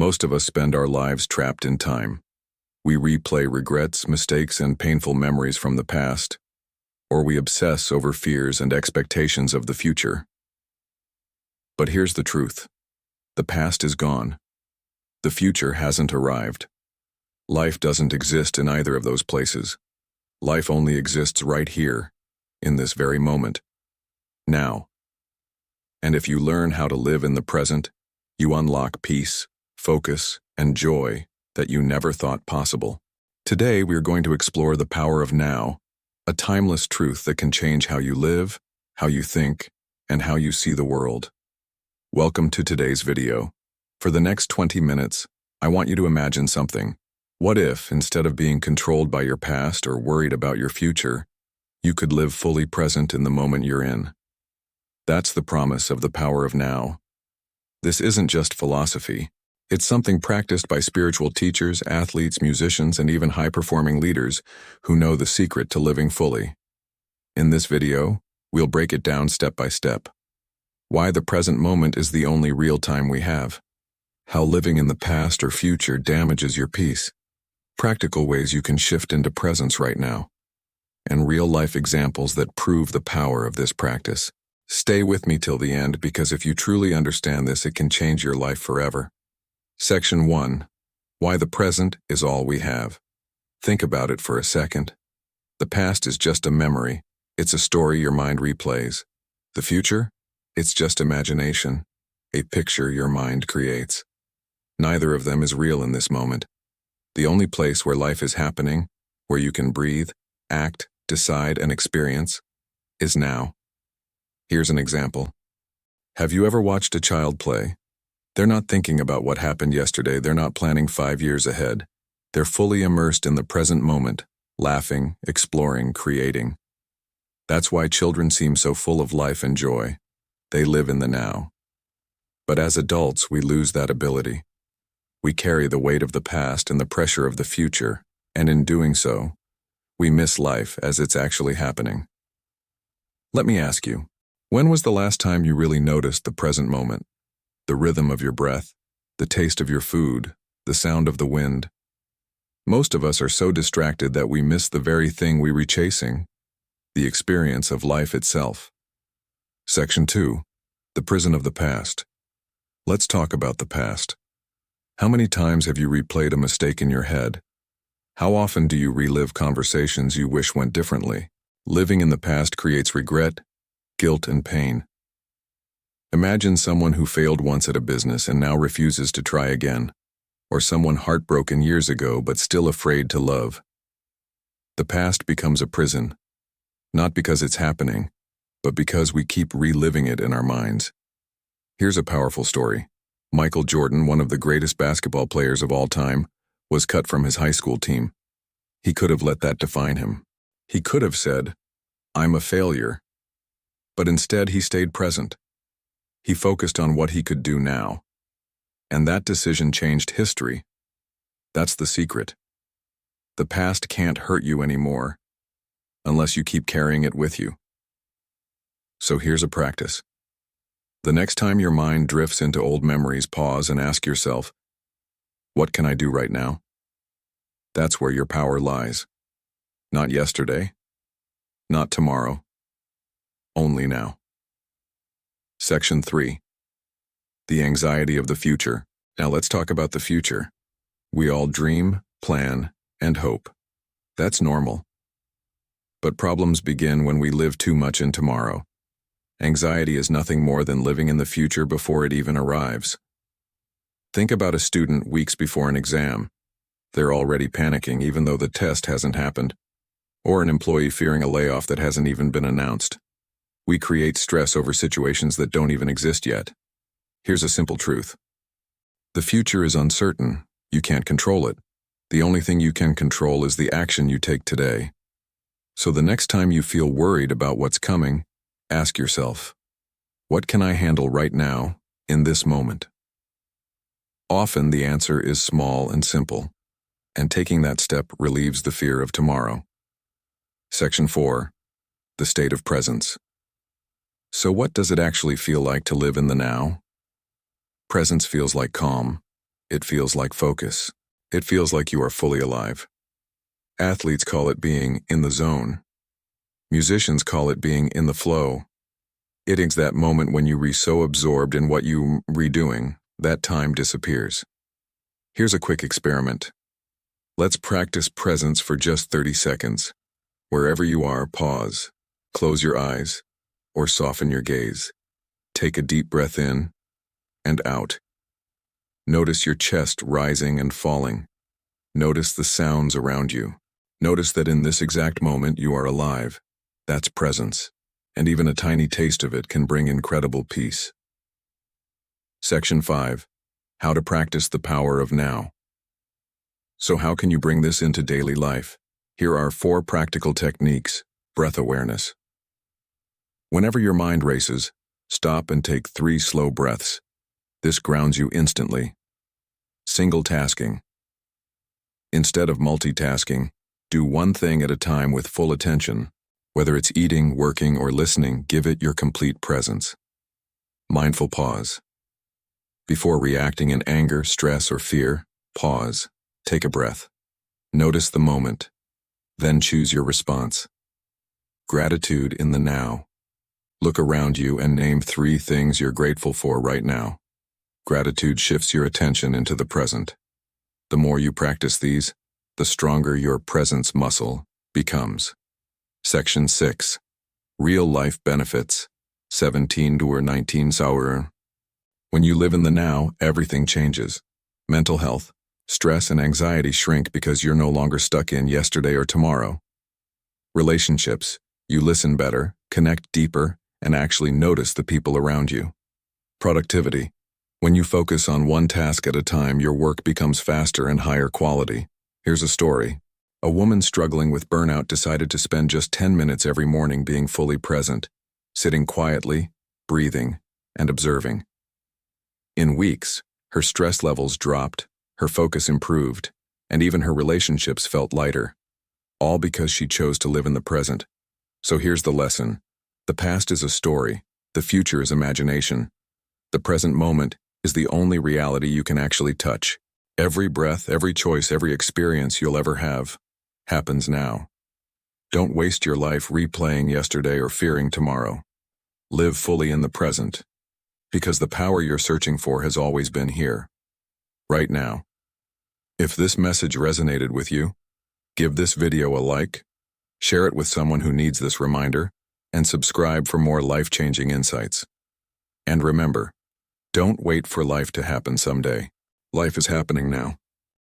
Most of us spend our lives trapped in time. We replay regrets, mistakes, and painful memories from the past, or we obsess over fears and expectations of the future. But here's the truth. The past is gone. The future hasn't arrived. Life doesn't exist in either of those places. Life only exists right here, in this very moment, now. And if you learn how to live in the present, you unlock peace, focus, and joy that you never thought possible. Today, we are going to explore the power of now, a timeless truth that can change how you live, how you think, and how you see the world. Welcome to today's video. For the next 20 minutes, I want you to imagine something. What if, instead of being controlled by your past or worried about your future, you could live fully present in the moment you're in? That's the promise of the power of now. This isn't just philosophy. It's something practiced by spiritual teachers, athletes, musicians, and even high-performing leaders who know the secret to living fully. In this video, we'll break it down step by step. Why the present moment is the only real time we have. How living in the past or future damages your peace. Practical ways you can shift into presence right now. And real-life examples that prove the power of this practice. Stay with me till the end, because if you truly understand this, it can change your life forever. Section 1. Why the present is all we have. Think about it for a second. The past is just a memory. It's a story your mind replays. The future? It's just imagination, a picture your mind creates. Neither of them is real in this moment. The only place where life is happening, where you can breathe, act, decide, and experience, is now. Here's an example. Have you ever watched a child play? They're not thinking about what happened yesterday. They're not planning 5 years ahead. They're fully immersed in the present moment, laughing, exploring, creating. That's why children seem so full of life and joy. They live in the now. But as adults, we lose that ability. We carry the weight of the past and the pressure of the future, and in doing so, we miss life as it's actually happening. Let me ask you, when was the last time you really noticed the present moment? The rhythm of your breath, the taste of your food, the sound of the wind. Most of us are so distracted that we miss the very thing we were chasing, the experience of life itself. Section 2. The prison of the past. Let's talk about the past. How many times have you replayed a mistake in your head? How often do you relive conversations you wish went differently? Living in the past creates regret, guilt, and pain. Imagine someone who failed once at a business and now refuses to try again, or someone heartbroken years ago but still afraid to love. The past becomes a prison, not because it's happening, but because we keep reliving it in our minds. Here's a powerful story. Michael Jordan, one of the greatest basketball players of all time, was cut from his high school team. He could have let that define him. He could have said, "I'm a failure." But instead, he stayed present. He focused on what he could do now. And that decision changed history. That's the secret. The past can't hurt you anymore unless you keep carrying it with you. So here's a practice. The next time your mind drifts into old memories, pause and ask yourself, what can I do right now? That's where your power lies. Not yesterday, not tomorrow, only now. Section 3. The anxiety of the future. Now let's talk about the future. We all dream, plan, and hope. That's normal. But problems begin when we live too much in tomorrow. Anxiety is nothing more than living in the future before it even arrives. Think about a student weeks before an exam. They're already panicking even though the test hasn't happened. Or an employee fearing a layoff that hasn't even been announced. We create stress over situations that don't even exist yet. Here's a simple truth. The future is uncertain. You can't control it. The only thing you can control is the action you take today. So the next time you feel worried about what's coming, ask yourself, what can I handle right now, in this moment? Often the answer is small and simple, and taking that step relieves the fear of tomorrow. Section 4. The state of presence. So what does it actually feel like to live in the now? Presence feels like calm, It feels like focus. It feels like you are fully alive. Athletes call it being in the zone. Musicians call it being in the flow. It is that moment when you are so absorbed in what you redoing, that time disappears. Here's a quick experiment. Let's practice presence for just 30 seconds. Wherever you are, pause, close your eyes, or soften your gaze. Take a deep breath in and out. Notice your chest rising and falling. Notice the sounds around you. Notice that in this exact moment you are alive. That's presence, and even a tiny taste of it can bring incredible peace. Section 5. How to practice the power of now. So how can you bring this into daily life? Here are 4 practical techniques. Breath awareness. Whenever your mind races, stop and take 3 slow breaths. This grounds you instantly. Single tasking. Instead of multitasking, do one thing at a time with full attention. Whether it's eating, working, or listening, give it your complete presence. Mindful pause. Before reacting in anger, stress, or fear, pause. Take a breath. Notice the moment. Then choose your response. Gratitude in the now. Look around you and name 3 things you're grateful for right now. Gratitude shifts your attention into the present. The more you practice these, the stronger your presence muscle becomes. Section 6. Real-life benefits. 17 to 19 Sauer. When you live in the now, everything changes. Mental health, stress, and anxiety shrink because you're no longer stuck in yesterday or tomorrow. Relationships. You listen better, connect deeper, and actually notice the people around you. Productivity. When you focus on one task at a time, your work becomes faster and higher quality. Here's a story. A woman struggling with burnout decided to spend just 10 minutes every morning being fully present, sitting quietly, breathing, and observing. In weeks, her stress levels dropped, her focus improved, and even her relationships felt lighter. All because she chose to live in the present. So here's the lesson. The past is a story. The future is imagination. The present moment is the only reality you can actually touch. Every breath, every choice, every experience you'll ever have happens now. Don't waste your life replaying yesterday or fearing tomorrow. Live fully in the present, because the power you're searching for has always been here, right now. If this message resonated with you, give this video a like, share it with someone who needs this reminder, and subscribe for more life-changing insights. And remember, don't wait for life to happen someday. Life is happening now.